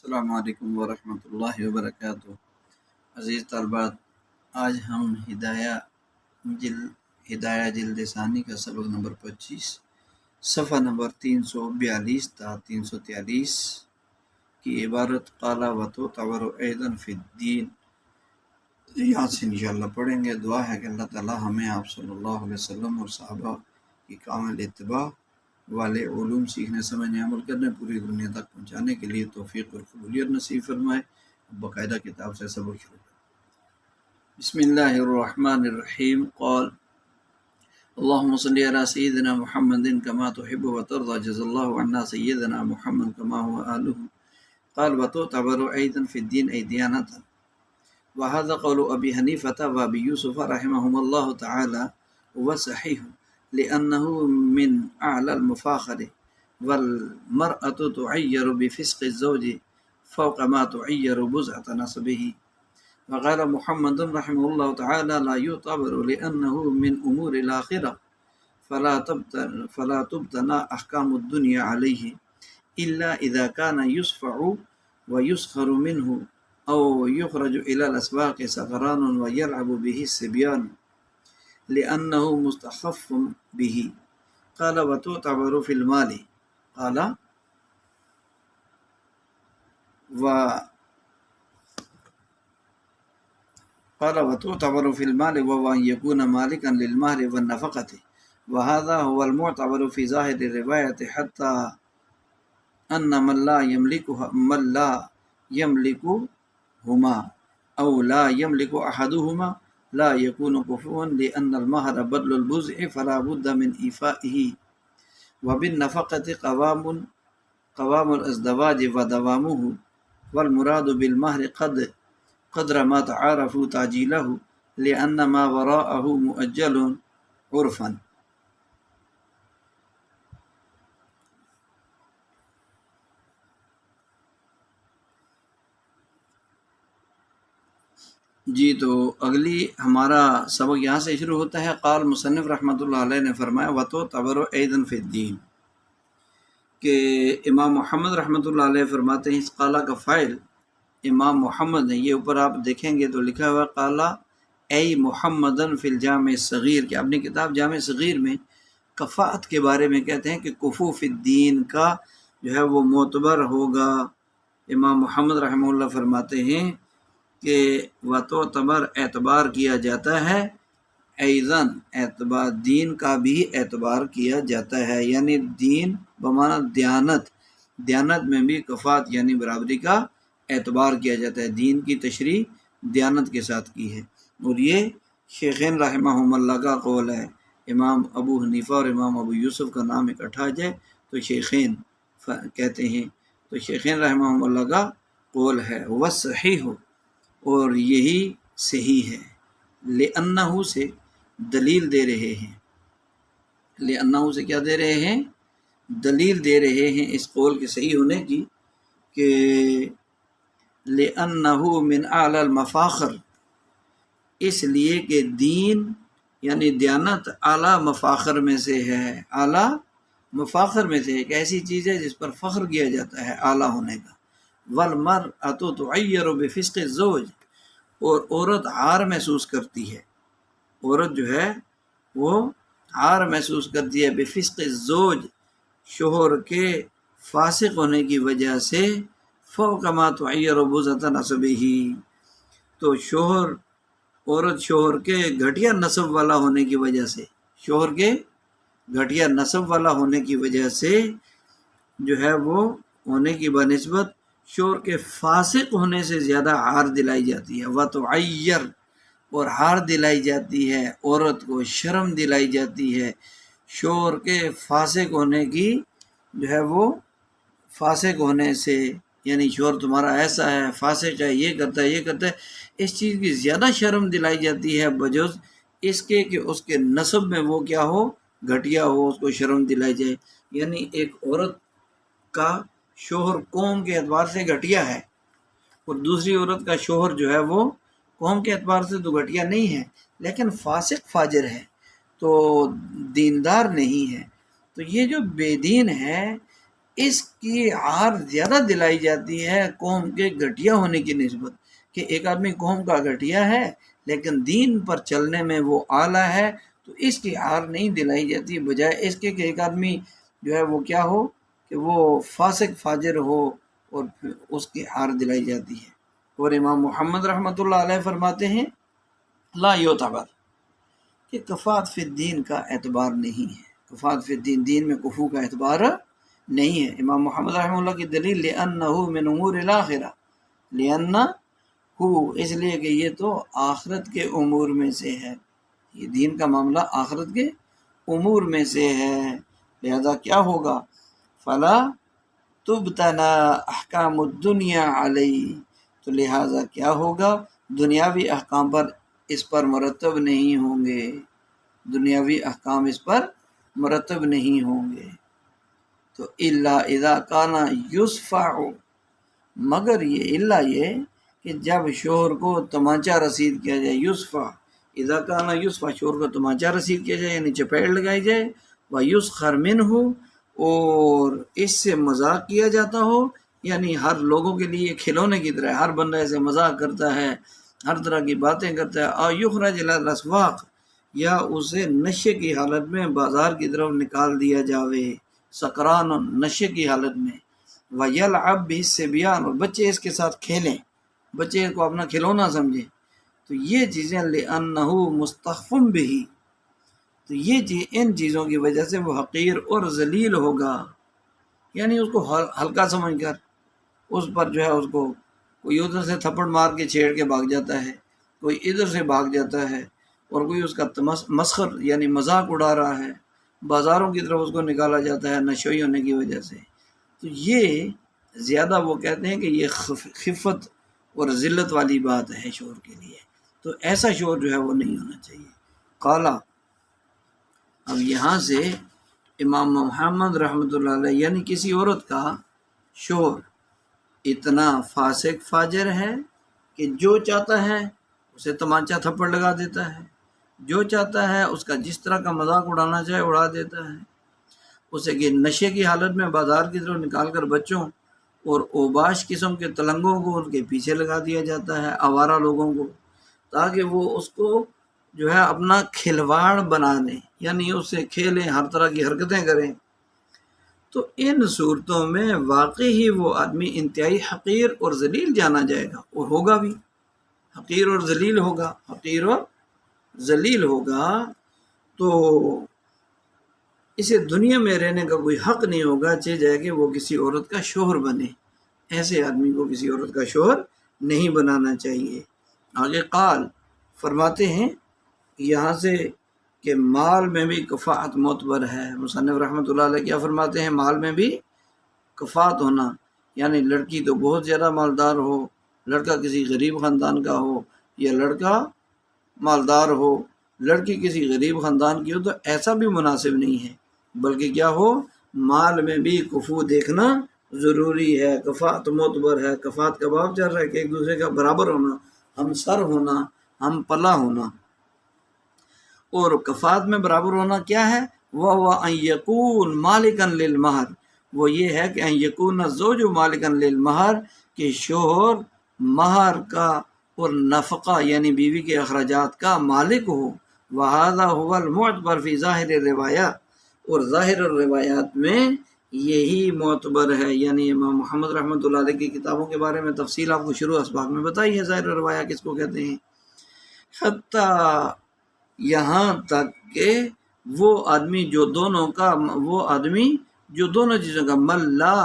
السلام علیکم ورحمۃ اللہ وبرکاتہ۔ عزیز طالبات، آج ہم ہدایہ جلد ثانی کا سبق نمبر 25 صفحہ نمبر 342 تا 343 کی عبارت قال وتعتبر ایضا فی الدین یہاں سے انشاءاللہ پڑھیں گے۔ دعا ہے کہ اللہ تعالی ہمیں آپ صلی اللہ علیہ وسلم اور صحابہ کی کامل اتباع والے علوم سیکھنے سمجھنے عمل کرنے پوری دنیا تک پہنچانے کے لیے توفیق اور قبولیت نصیب فرمائے۔ باقاعدہ کتاب سے سبق شروع کریں۔ بسم اللہ الرحمن الرحیم۔ قال اللهم صل على سيدنا محمد كما تحب وترضى جزا الله عنا سيدنا محمد كما هو آله۔ قال وتعتبر أيضا في الدين أي ديانة، وهذا قول أبي حنيفة وأبي يوسف رحمهم الله تعالى وصحيح لأنه من أعلى المفاخر، والمرأة تعير بفسق الزوج فوق ما تعير بزعة نسبه۔ وقال محمد رحمه الله تعالى لا يعتبر لأنه من أمور الآخرة فلا تبتنى أحكام الدنيا عليه إلا إذا كان يصفع ويسخر منه أو يخرج إلى الأسواق سكران ويلعب به الصبيان لأنه مستخف به۔ قال وتعتبر في المال، قال وتعتبر في المال وهو أن يكون مالكا للمهر والنفقة، وهذا هو المعتبر في ظاهر الرواية، حتى أن من لا يملكهما أو لا يملك أحدهما لا يكون كفوا، لأن المهر بدل البزع فلا بد من إيفائه، وبالنفقة قوام الازدواج ودوامه، والمراد بالمهر قدر ما تعارفوا تعجيله، لأن ما وراءه مؤجل عرفا۔ جی تو اگلی ہمارا سبق یہاں سے شروع ہوتا ہے۔ قال مصنف رحمۃ اللہ علیہ نے فرمایا وتعتبر ایضا فی الدین، کہ امام محمد رحمۃ اللہ علیہ فرماتے ہیں اس قالہ کا فاعل امام محمد نے، یہ اوپر آپ دیکھیں گے تو لکھا ہوا قالہ ای محمدن فی الجامع الصغیر، کہ اپنی کتاب جامع صغیر میں کفاءت کے بارے میں کہتے ہیں کہ کفو فی الدین کا جو ہے وہ معتبر ہوگا۔ امام محمد رحمہ اللہ فرماتے ہیں کہ وتعتبر اعتبار کیا جاتا ہے، ایضاً اعتبار دین کا بھی اعتبار کیا جاتا ہے، یعنی دین بمعنی دیانت میں بھی کفاءت یعنی برابری کا اعتبار کیا جاتا ہے۔ دین کی تشریح دیانت کے ساتھ کی ہے، اور یہ شیخین رحمہم اللہ کا قول ہے۔ امام ابو حنیفہ اور امام ابو یوسف کا نام اکٹھا جائے تو شیخین کہتے ہیں، تو شیخین رحمہم اللہ کا قول ہے۔ وصحیح، اور یہی صحیح ہے۔ لأنہ سے دلیل دے رہے ہیں، لأنہ سے کیا دے رہے ہیں؟ دلیل دے رہے ہیں اس قول کے صحیح ہونے کی، کہ لأنہ من اعلی المفاخر، اس لیے کہ دین یعنی دیانت اعلیٰ مفاخر میں سے ہے، اعلیٰ مفاخر میں سے ایک ایسی چیز ہے جس پر فخر کیا جاتا ہے اعلیٰ ہونے کا۔ والمرأة تعیر بفسق الزوج، اور عورت عار محسوس کرتی ہے، عورت جو ہے وہ عار محسوس کرتی ہے بفسق الزوج، شوہر کے فاسق ہونے کی وجہ سے، فوق ما تعیر بزعة نسبہ، تو عورت شوہر کے گھٹیا نسب والا ہونے کی وجہ سے، شوہر کے گھٹیا نسب والا ہونے کی وجہ سے جو ہے وہ ہونے کی بنسبت شوہر کے فاسق ہونے سے زیادہ عار دلائی جاتی ہے۔ وتعیر، اور عار دلائی جاتی ہے، عورت کو شرم دلائی جاتی ہے شوہر کے فاسق ہونے کی، جو ہے وہ فاسق ہونے سے، یعنی شوہر تمہارا ایسا ہے، فاسق ہے، یہ کرتا ہے، اس چیز کی زیادہ شرم دلائی جاتی ہے بجز اس کے کہ اس کے نسب میں وہ کیا ہو، گھٹیا ہو، اس کو شرم دلائی جائے۔ یعنی ایک عورت کا شوہر قوم کے اعتبار سے گھٹیا ہے، اور دوسری عورت کا شوہر جو ہے وہ قوم کے اعتبار سے تو گھٹیا نہیں ہے، لیکن فاسق فاجر ہے، تو دیندار نہیں ہے۔ تو یہ جو بے دین ہے اس کی عار زیادہ دلائی جاتی ہے قوم کے گھٹیا ہونے کی نسبت، کہ ایک آدمی قوم کا گھٹیا ہے لیکن دین پر چلنے میں وہ اعلیٰ ہے، تو اس کی عار نہیں دلائی جاتی، بجائے اس کے کہ ایک آدمی جو ہے وہ کیا ہو کہ وہ فاسق فاجر ہو، اور پھر اس کی عار دلائی جاتی ہے۔ اور امام محمد رحمۃ اللہ علیہ فرماتے ہیں لا یعتبر، کہ کفات فی الدین کا اعتبار نہیں ہے، کفات فی الدین، دین میں کفو کا اعتبار نہیں ہے۔ امام محمد رحمہ اللہ کی دلیل لأنہ من امور الاخرہ، لأنہ اس لیے کہ یہ تو آخرت کے امور میں سے ہے، یہ دین کا معاملہ آخرت کے امور میں سے ہے، لہذا کیا ہوگا فلا تبتنا احکام الدنیا علیہ، تو لہذا کیا ہوگا دنیاوی احکام پر اس پر مرتب نہیں ہوں گے، دنیاوی احکام اس پر مرتب نہیں ہوں گے۔ تو الا اذا کان یصفع، مگر یہ الا یہ کہ جب شوہر کو تمانچہ رسید کیا جائے، یصفع اذا کان یصفع، شوہر کو تمانچہ رسید کیا جائے یعنی چپیڑ لگائی جائے، ویسخر منہ، اور اس سے مذاق کیا جاتا ہو، یعنی ہر لوگوں کے لیے کھلونے کی طرح ہر بندہ ایسے مذاق کرتا ہے، ہر طرح کی باتیں کرتا ہے، اور یخرج الی الاسواق، یا اسے نشے کی حالت میں بازار کی طرف نکال دیا جاوے، سکران نشے کی حالت میں، ویلعب بہ الصبیان، اور بچے اس کے ساتھ کھیلیں، بچے کو اپنا کھلونا سمجھیں، تو یہ چیزیں لأنہ مستخف بہ، تو یہ ان چیزوں کی وجہ سے وہ حقیر اور ذلیل ہوگا، یعنی اس کو ہلکا سمجھ کر اس پر جو ہے اس کو کوئی ادھر سے تھپڑ مار کے چھیڑ کے بھاگ جاتا ہے، کوئی ادھر سے بھاگ جاتا ہے، اور کوئی اس کا مسخر یعنی مذاق اڑا رہا ہے، بازاروں کی طرف اس کو نکالا جاتا ہے نشوئی ہونے کی وجہ سے، تو یہ زیادہ وہ کہتے ہیں کہ یہ خفت اور ذلت والی بات ہے شوہر کے لیے، تو ایسا شوہر جو ہے وہ نہیں ہونا چاہیے۔ قالا، اب یہاں سے امام محمد رحمۃ اللہ علیہ یعنی کسی عورت کا شوہر اتنا فاسق فاجر ہے کہ جو چاہتا ہے اسے تمانچہ تھپڑ لگا دیتا ہے، جو چاہتا ہے اس کا جس طرح کا مذاق اڑانا چاہے اڑا دیتا ہے، اسے کہ نشے کی حالت میں بازار کی طرف نکال کر بچوں اور اوباش قسم کے تلنگوں کو ان کے پیچھے لگا دیا جاتا ہے، آوارہ لوگوں کو، تاکہ وہ اس کو جو ہے اپنا کھلواڑ بنا لیں، یعنی اس سے کھیلیں، ہر طرح کی حرکتیں کریں، تو ان صورتوں میں واقعی ہی وہ آدمی انتہائی حقیر اور ذلیل جانا جائے گا، اور ہوگا بھی حقیر اور ذلیل ہوگا، حقیر اور ذلیل ہوگا، تو اسے دنیا میں رہنے کا کوئی حق نہیں ہوگا، چاہے جائے کہ وہ کسی عورت کا شوہر بنے، ایسے آدمی کو کسی عورت کا شوہر نہیں بنانا چاہیے۔ آگے قال فرماتے ہیں یہاں سے کہ مال میں بھی کفاءت معتبر ہے، مصنف رحمۃ اللہ علیہ کیا فرماتے ہیں مال میں بھی کفاءت ہونا، یعنی لڑکی تو بہت زیادہ مالدار ہو، لڑکا کسی غریب خاندان کا ہو، یا لڑکا مالدار ہو لڑکی کسی غریب خاندان کی ہو، تو ایسا بھی مناسب نہیں ہے، بلکہ کیا ہو مال میں بھی کفو دیکھنا ضروری ہے، کفاءت معتبر ہے، کفاءت کا باب چل رہا ہے کہ ایک دوسرے کا برابر ہونا، ہم سر ہونا، ہم پلہ ہونا، اور کفاءت میں برابر ہونا کیا ہے، وہ ان یکون مالکا للمہر، وہ یہ ہے کہ ان یکون الزوج مالکا للمہر، کہ شوہر مہر کا اور نفقہ یعنی بیوی کے اخراجات کا مالک ہو، وہذا هو المعتبر فی ظاہر الروایات، اور ظاہر الروایات میں یہی معتبر ہے، یعنی امام محمد رحمۃ اللہ علیہ کی کتابوں کے بارے میں تفصیل آپ کو شروع اسباق میں بتائی ہے، ظاہر الروایات کس کو کہتے ہیں، حتیٰ یہاں تک کہ وہ آدمی جو دونوں چیزوں کا ملا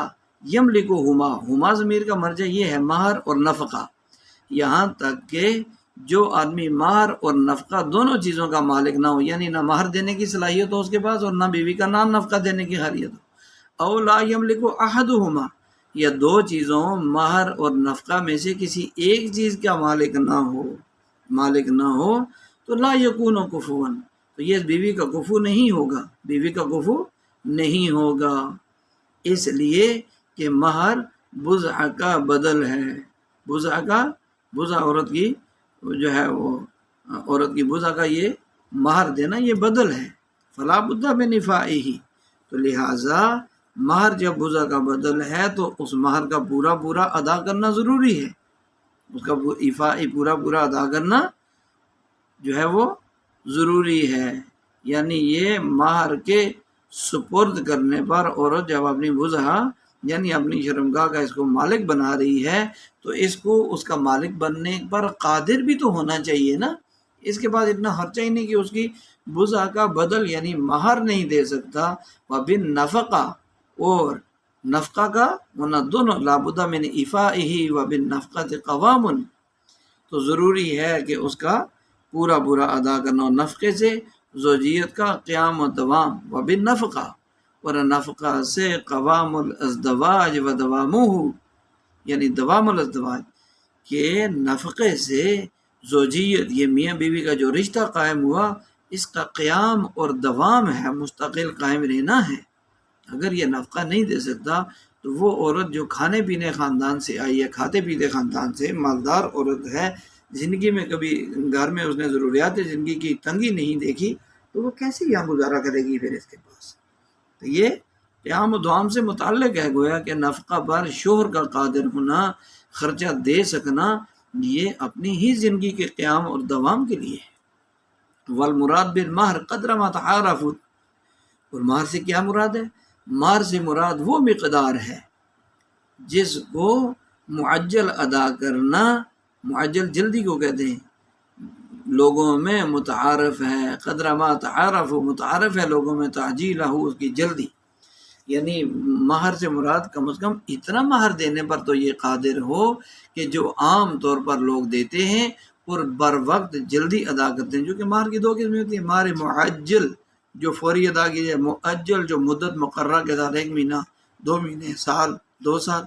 یملکہما، ہما ضمیر کا مرجع یہ ہے مہر اور نفقہ، یہاں تک کہ جو آدمی مہر اور نفقہ دونوں چیزوں کا مالک نہ ہو، یعنی نہ مہر دینے کی صلاحیت ہو اس کے پاس اور نہ بیوی کا نام نفقہ دینے کی حیثیت ہو، او لا یملک احدہما، یا دو چیزوں مہر اور نفقہ میں سے کسی ایک چیز کا مالک نہ ہو تو لا یکون کفوا، تو یہ بیوی کا کفو نہیں ہوگا، اس لیے کہ مہر بضع کا بدل ہے، بضع عورت کی جو ہے وہ عورت کی بضع کا یہ مہر دینا یہ بدل ہے، فلا بد من نفائہ، تو لہٰذا مہر جب بزا کا بدل ہے تو اس مہر کا پورا پورا ادا کرنا ضروری ہے، اس کا ایفائی پورا پورا ادا کرنا جو ہے وہ ضروری ہے۔ یعنی یہ مہر کے سپرد کرنے پر عورت جب اپنی بزا یعنی اپنی شرمگاہ کا اس کو مالک بنا رہی ہے تو اس کو اس کا مالک بننے پر قادر بھی تو ہونا چاہیے نا۔ اس کے بعد اتنا خرچہ ہی نہیں کہ اس کی بزا کا بدل یعنی مہر نہیں دے سکتا، وبن نفقہ اور نفقہ کا ورنہ دونوں لابدہ من ایفائہ وبن نفقۃ قوام، تو ضروری ہے کہ اس کا پورا پورا ادا کرنا، اور نفقے سے زوجیت کا قیام و دوام، وبن نفقہ اور نفقہ سے قوام الازدواج و دوامہ یعنی دوام الازدواج کہ نفقے سے زوجیت یہ میاں بیوی کا جو رشتہ قائم ہوا اس کا قیام اور دوام ہے، مستقل قائم رہنا ہے۔ اگر یہ نفقہ نہیں دے سکتا تو وہ عورت جو کھانے پینے خاندان سے آئی ہے، کھاتے پیتے خاندان سے مالدار عورت ہے، زندگی میں کبھی گھر میں اس نے ضروریات زندگی کی تنگی نہیں دیکھی، تو وہ کیسے یہاں گزارا کرے گی پھر اس کے پاس؟ تو یہ قیام و دوام سے متعلق ہے، گویا کہ نفقہ پر شوہر کا قادر ہونا، خرچہ دے سکنا، یہ اپنی ہی زندگی کے قیام اور دوام کے لیے ہے۔ والمراد بالمہر قدر ما تعارف، اور مہر سے کیا مراد ہے؟ مہر سے مراد وہ مقدار ہے جس کو معجل ادا کرنا، معجل جلدی کو کہتے ہیں، لوگوں میں متعارف ہے، قدر ما تعارف متعارف ہے لوگوں میں، تعجیلہ اس کی جلدی، یعنی مہر سے مراد کم از کم اتنا مہر دینے پر تو یہ قادر ہو کہ جو عام طور پر لوگ دیتے ہیں اور بر وقت جلدی ادا کرتے ہیں، جو کہ مہر کی دو قسمیں ہوتی ہیں، مہر معجل جو فوری ادا کی جائے، معجل جو مدت مقررہ کے ساتھ 1 مہینہ 2 مہینے سال 2 سال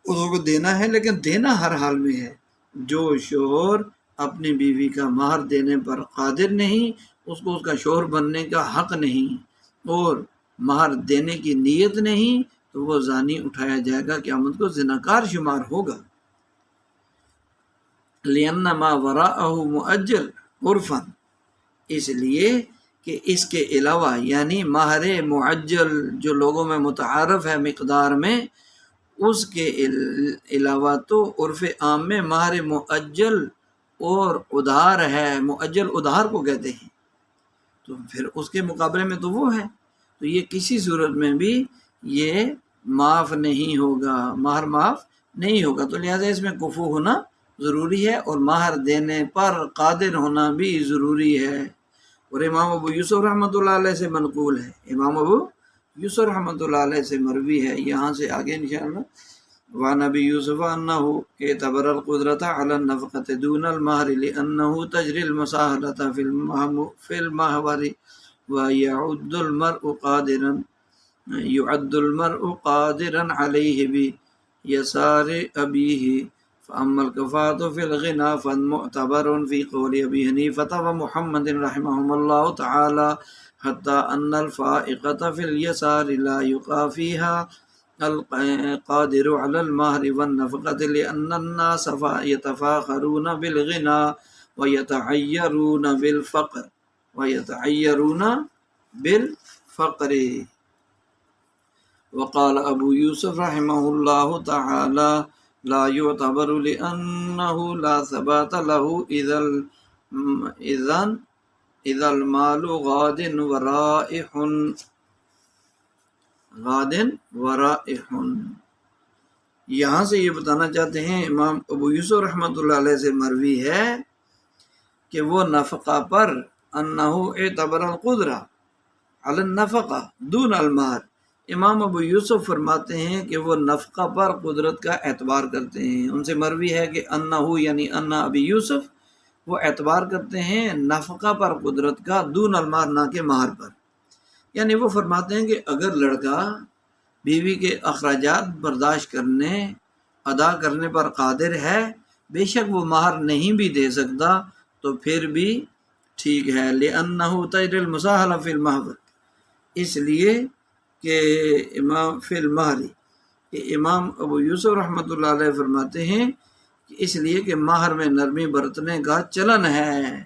اس کو دینا ہے، لیکن دینا ہر حال میں ہے۔ جو شوہر اپنی بیوی کا مہر دینے پر قادر نہیں، اس کو اس کا شوہر بننے کا حق نہیں اور مہر دینے کی نیت نہیں، تو وہ زانی اٹھایا جائے گا، قیامت کو زناکار شمار ہوگا۔ لِأَنَّ مَا وَرَاءَهُ مُؤَجَّلٌ عُرْفًا، اس لیے کہ اس کے علاوہ یعنی مہر معجل جو لوگوں میں متعارف ہے مقدار میں، اس کے علاوہ تو عرف عام میں مہر معجل اور ادھار ہے، معجل ادھار کو کہتے ہیں، تو پھر اس کے مقابلے میں تو وہ ہے، تو یہ کسی صورت میں بھی یہ معاف نہیں ہوگا، مہر معاف نہیں ہوگا، تو لہٰذا اس میں کفو ہونا ضروری ہے اور مہر دینے پر قادر ہونا بھی ضروری ہے۔ اور امام ابو یوسف رحمۃ اللہ علیہ سے منقول ہے، امام ابو یوسف رحمۃ اللہ علیہ سے مروی ہے، یہاں سے آگے انشاءاللہ وعن ابی یوسف انہ اعتبر القدرۃ علی النفقۃ دون المہر لانہ تجری المساہلۃ فی المہور ويعد المرء قادرا علیہ بیسار ابیہ، فأما الكفاة في الغنى فمعتبر في قول أبي حنيفة ومحمد رحمهم الله تعالى، حتى أن الفائقة في اليسار لا يقافيها القادر على المهر والنفقة، لأن الناس يتفاخرون بالغنى ويتعيرون بالفقر وقال أبو يوسف رحمه الله تعالى لا يعتبر لأنه لا ثبات له إذا المال غاد ورائح۔ یہاں سے یہ بتانا چاہتے ہیں امام ابو یوسف رحمۃ اللہ علیہ سے مروی ہے کہ وہ نفقہ پر انہ اعتبر القدرہ علی النفقہ دون المہر، امام ابو یوسف فرماتے ہیں کہ وہ نفقہ پر قدرت کا اعتبار کرتے ہیں، ان سے مروی ہے کہ انہ یعنی انہ ابی یوسف وہ اعتبار کرتے ہیں نفقہ پر قدرت کا دون المہر نہ کہ مہر پر، یعنی وہ فرماتے ہیں کہ اگر لڑکا بیوی کے اخراجات برداشت کرنے ادا کرنے پر قادر ہے، بے شک وہ مہر نہیں بھی دے سکتا تو پھر بھی ٹھیک ہے، لأنہ تجری المساہلہ فی المہور، اس لیے کہ امام فی المہر کہ امام ابو یوسف رحمۃ اللہ علیہ فرماتے ہیں کہ اس لیے کہ مہر میں نرمی برتنے کا چلن ہے،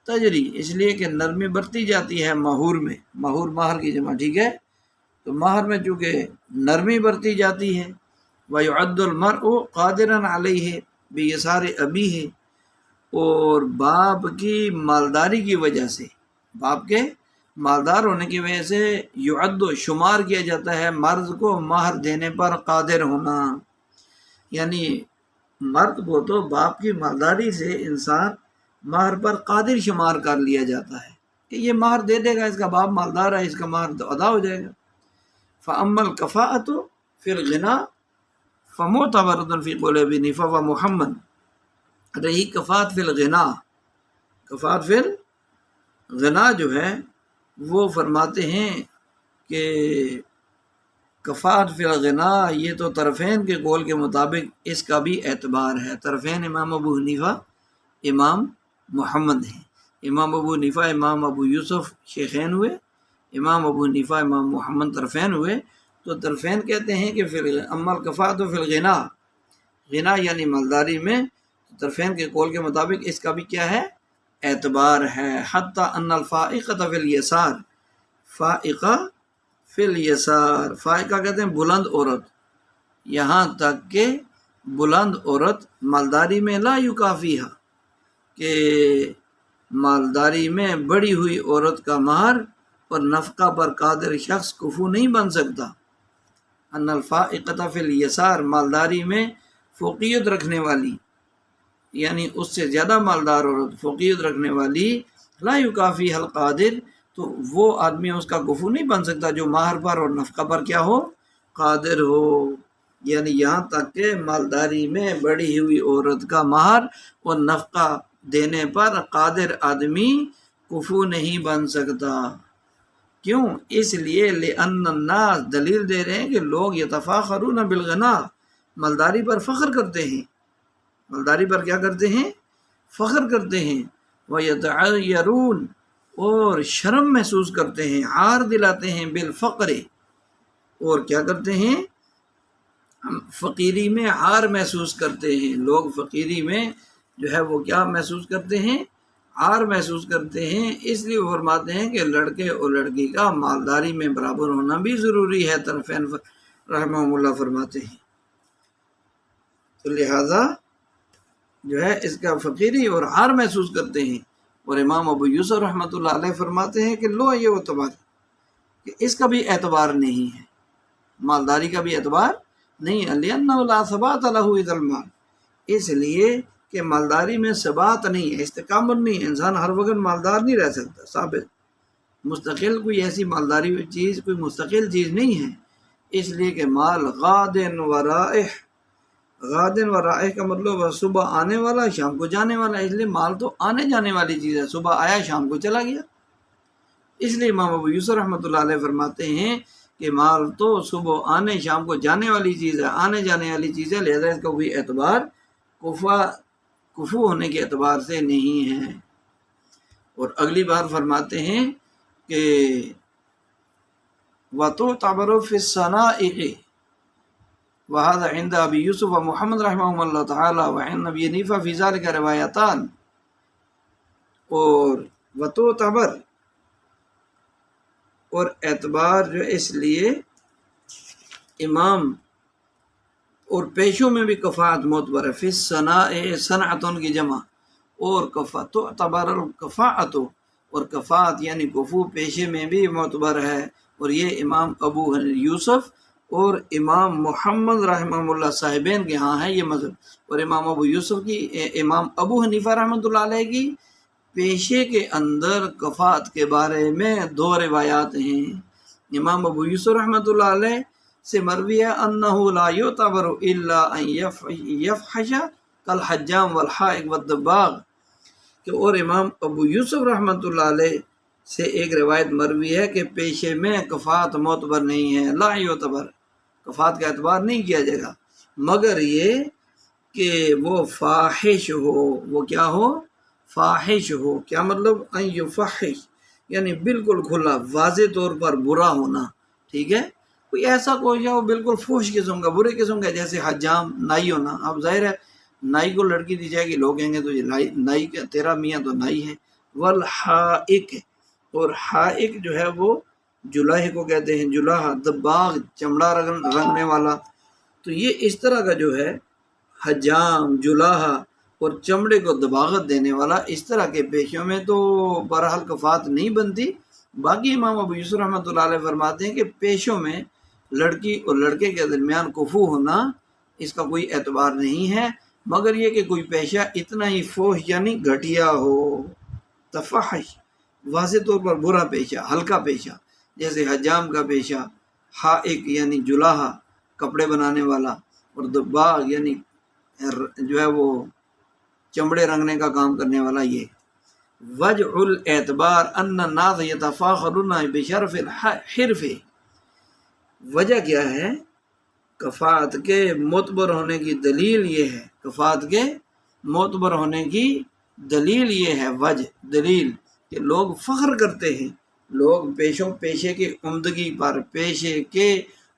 تجری اس لیے کہ نرمی برتی جاتی ہے مہور میں، مہور مہر کی جمع، ٹھیک ہے، تو مہر میں چونکہ نرمی برتی جاتی ہے، وَيُعَدُّ الْمَرْءُ قَادِرًا عَلَيْهِ بِيَسَارِ أَبِيهِ، اور باپ کی مالداری کی وجہ سے، باپ کے مالدار ہونے کی وجہ سے یعد شمار کیا جاتا ہے مرد کو مہر دینے پر قادر ہونا، یعنی مرد کو تو باپ کی مالداری سے انسان مہر پر قادر شمار کر لیا جاتا ہے کہ یہ مہر دے دے گا، اس کا باپ مالدار ہے، اس کا مہر تو ادا ہو جائے گا۔ فَأَمَّا الْكَفَاءَةُ فِي الْغِنَى فَمُعْتَبَرَةٌ فِي قَوْلِ أَبِي حنیفہ وَمُحَمَّد۔ رہی کفات فی الغنا، کفات فی الغنا جو ہے وہ فرماتے ہیں کہ کفات فی الغنا یہ تو طرفین کے قول کے مطابق اس کا بھی اعتبار ہے۔ طرفین امام ابو حنیفہ امام محمد ہیں، امام ابو حنیفہ امام ابو یوسف شیخین ہوئے، امام ابو حنیفہ امام محمد طرفین ہوئے۔ تو طرفین کہتے ہیں کہ اما الکفات فی الغنا، غنا یعنی مالداری میں، طرفین کے قول کے مطابق اس کا بھی کیا ہے، اعتبار ہے۔ حتی ان الفائقۃ فی الیسار، فائقہ فی الیسار، فائقہ کہتے ہیں بلند عورت، یہاں تک کہ بلند عورت مالداری میں لا یکافیہا، کہ مالداری میں بڑی ہوئی عورت کا مہر اور نفقہ پر قادر شخص کفو نہیں بن سکتا۔ ان الفائقۃ فی الیسار، مالداری میں فوقیت رکھنے والی، یعنی اس سے زیادہ مالدار عورت فوقیت رکھنے والی، لا یکافیہا القادر، تو وہ آدمی اس کا کفو نہیں بن سکتا جو مہر پر اور نفقہ پر کیا ہو، قادر ہو، یعنی یہاں تک کہ مالداری میں بڑی ہوئی عورت کا مہر اور نفقہ دینے پر قادر آدمی کفو نہیں بن سکتا۔ کیوں؟ اس لیے لأن الناس، دلیل دے رہے ہیں کہ لوگ یتفاخرون بالغنا، مالداری پر فخر کرتے ہیں، مالداری پر کیا کرتے ہیں، فخر کرتے ہیں، وَيَتَعَيَّرُونَ، اور شرم محسوس کرتے ہیں، عار دلاتے ہیں، بالفقر، اور کیا کرتے ہیں، فقیری میں عار محسوس کرتے ہیں۔ لوگ فقیری میں جو ہے وہ کیا محسوس کرتے ہیں، عار محسوس کرتے ہیں۔ اس لیے وہ فرماتے ہیں کہ لڑکے اور لڑکی کا مالداری میں برابر ہونا بھی ضروری ہے، طرفین رحمہ اللہ فرماتے ہیں۔ تو لہذا جو ہے اس کا فقیری اور عار محسوس کرتے ہیں، اور امام ابو یوسف رحمۃ اللہ علیہ فرماتے ہیں کہ لو یہ اعتبار، کہ اس کا بھی اعتبار نہیں ہے، مالداری کا بھی اعتبار نہیں ہے، لأنہ لا ثبات لہ اذا المال، اس لیے کہ مالداری میں ثبات نہیں ہے، استقامت نہیں ہے، انسان ہر وقت مالدار نہیں رہ سکتا، ثابت مستقل کوئی ایسی مالداری چیز کوئی مستقل چیز نہیں ہے، اس لیے کہ مال غادن و رائح، غادن و رائح کا مطلب صبح آنے والا شام کو جانے والا، اس لیے مال تو آنے جانے والی چیز ہے، صبح آیا شام کو چلا گیا۔ اس لیے امام ابو یوسف رحمۃ اللہ علیہ فرماتے ہیں کہ مال تو صبح آنے شام کو جانے والی چیز ہے، آنے جانے والی چیز ہے، لہذا اس کا کوئی اعتبار کفو ہونے کے اعتبار سے نہیں ہے۔ اور اگلی بار فرماتے ہیں کہ وَتُعْتَبَرُ فِي الصَّنَائِعِ، وَهَذَا عِنْدَ أَبِي يُوسُف وَمُحَمَّد رحمهم اللہ تعالی وعند ابی حنیفہ فی ذلک روایتان، اور وتعتبر، اور اعتبار جو اس لیے امام اور پیشوں میں بھی کفاعت معتبر ہے، فی الصنائع، صنعتن کی جمع، اور تعتبر الکفاعت، اور کفاعت یعنی کفو پیشے میں بھی معتبر ہے، اور یہ امام ابو یوسف اور امام محمد رحمہ اللہ صاحبین کے ہاں ہے یہ مذہب، اور امام ابو یوسف کی، امام ابو حنیفہ رحمۃ اللہ علیہ کی پیشے کے اندر کفاعت کے بارے میں دو روایات ہیں۔ امام ابو یوسف رحمۃ اللہ علیہ سے مروی ہے انہ لا یعتبر الا ان یفحش کالحجام والحائق والدباغ، کہ اور امام ابو یوسف رحمۃ اللہ علیہ سے ایک روایت مروی ہے کہ پیشے میں کفاعت معتبر نہیں ہے، لا یعتبر، کفاعت کا اعتبار نہیں کیا جائے گا، مگر یہ کہ وہ فاحش ہو، وہ کیا ہو، فاحش ہو، کیا مطلب، ان یفحش یعنی بالکل کھلا واضح طور پر برا ہونا، ٹھیک ہے، کوئی ایسا کوئی ہو بالکل فحش قسم کا، برے قسم کا، جیسے حجام، نائی ہونا، اب ظاہر ہے نائی کو لڑکی دی جائے گی، لوگ کہیں گے تو یہ نائی تیرا میاں تو نائی ہے، والحائق، اور حائق جو ہے وہ جلاح کو کہتے ہیں، جلاح دباغ چمڑا رنگنے والا. تو یہ اس طرح کا جو ہے حجام، جلاحہ اور چمڑے کو دباغت دینے والا، اس طرح کے پیشوں میں تو بہرحال کفات نہیں بنتی. باقی امام ابو یوسف رحمۃ اللہ علیہ فرماتے ہیں کہ پیشوں میں لڑکی اور لڑکے کے درمیان کفو ہونا اس کا کوئی اعتبار نہیں ہے، مگر یہ کہ کوئی پیشہ اتنا ہی فوش یعنی گھٹیا ہو، تفحش واضح طور پر برا پیشہ، ہلکا پیشہ، جیسے حجام کا پیشہ، حائق یعنی جلاحہ کپڑے بنانے والا، اور دباغ یعنی جو ہے وہ چمڑے رنگنے کا کام کرنے والا. یہ وجہ الاعتبار ان الناس یتفاخرون بشرف الحرف، وجہ کیا ہے؟ کفات کے معتبر ہونے کی دلیل یہ ہے، کفات کے معتبر ہونے کی دلیل یہ ہے، وجہ دلیل کہ لوگ فخر کرتے ہیں، لوگ پیشے کے عمدگی پر، پیشے کے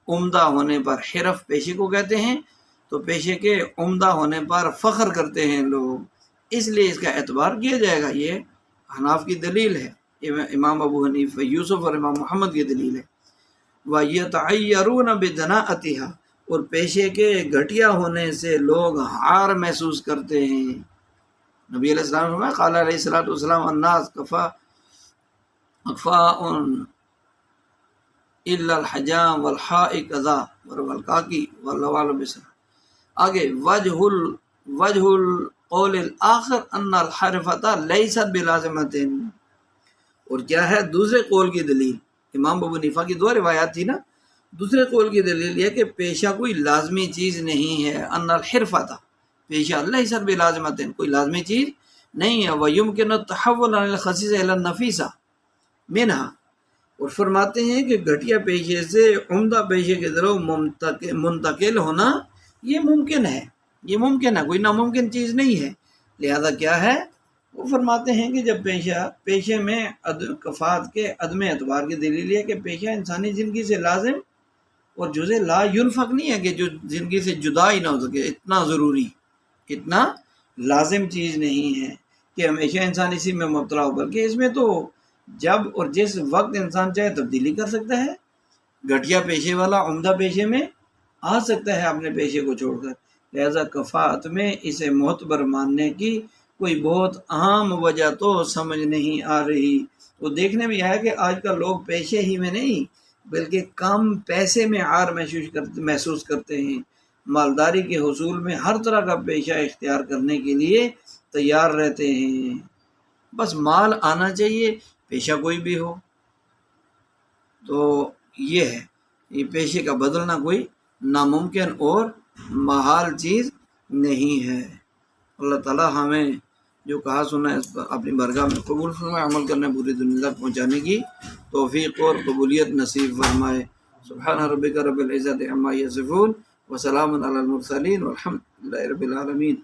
عمدہ ہونے پر، حرف پیشے کو کہتے ہیں، تو پیشے کے عمدہ ہونے پر فخر کرتے ہیں لوگ، اس لیے اس کا اعتبار کیا جائے گا. یہ حناف کی دلیل ہے، امام ابو حنیفہ یوسف اور امام محمد کی دلیل ہے. وَيَتَعَيَّرُونَ بِدَنَاءَتِهَا، اور پیشے کے گھٹیا ہونے سے لوگ ہار محسوس کرتے ہیں. نبی علیہ السلام نے قال علیہ الصلوۃ والسلام الناس اکفاء الا الحجام والحائق ذا والکاکی واللوال بسر. آگے وجہ القول الاخر ان الحرفۃ لیست بلازمۃ، اور کیا ہے دوسرے قول کی دلیل؟ امام ابو حنیفہ کی دو روایات تھی نا، دوسرے قول کی دلیل یہ کہ پیشہ کوئی لازمی چیز نہیں ہے. ان الحرفۃ، پیشہ لیست بلازمۃ، کوئی لازمی چیز نہیں ہے. ویمکن التحول عن الخسیس الی النفیس منہا، اور فرماتے ہیں کہ گھٹیا پیشے سے عمدہ پیشے کی طرف منتقل ہونا یہ ممکن ہے، یہ ممکن ہے، کوئی ناممکن چیز نہیں ہے. لہذا کیا ہے؟ وہ فرماتے ہیں کہ جب پیشے میں کفات کے عدم اعتبار کی دلیل ہے کہ پیشہ انسانی زندگی سے لازم اور جزء لا ينفق نہیں ہے، کہ جو زندگی سے جدا ہی نہ ہو سکے، اتنا ضروری، اتنا لازم چیز نہیں ہے کہ ہمیشہ انسان اسی میں مبتلا ہو، بلکہ اس میں تو جب اور جس وقت انسان چاہے تبدیلی کر سکتا ہے. گھٹیا پیشے والا عمدہ پیشے میں آ سکتا ہے اپنے پیشے کو چھوڑ کر. لہذا کفات میں اسے معتبر ماننے کی کوئی بہت عام وجہ تو سمجھ نہیں آ رہی. وہ دیکھنے میں آیا کہ آج کل لوگ پیشے ہی میں نہیں بلکہ کم پیسے میں عار محسوس کرتے ہیں، مالداری کے حصول میں ہر طرح کا پیشہ اختیار کرنے کے لیے تیار رہتے ہیں. بس مال آنا چاہیے، پیشہ کوئی بھی ہو. تو یہ ہے، یہ پیشے کا بدلنا کوئی ناممکن اور محال چیز نہیں ہے. اللہ تعالیٰ ہمیں جو کہا سنا ہے اس پر اپنی برگاہ میں قبول فرمائے، عمل کرنے پوری دنیا تک پہنچانے کی توفیق اور قبولیت نصیب فرمائے. سبحان ربک رب العزت عما یصفون وسلام علی المرسلین والحمد للہ رب العالمین.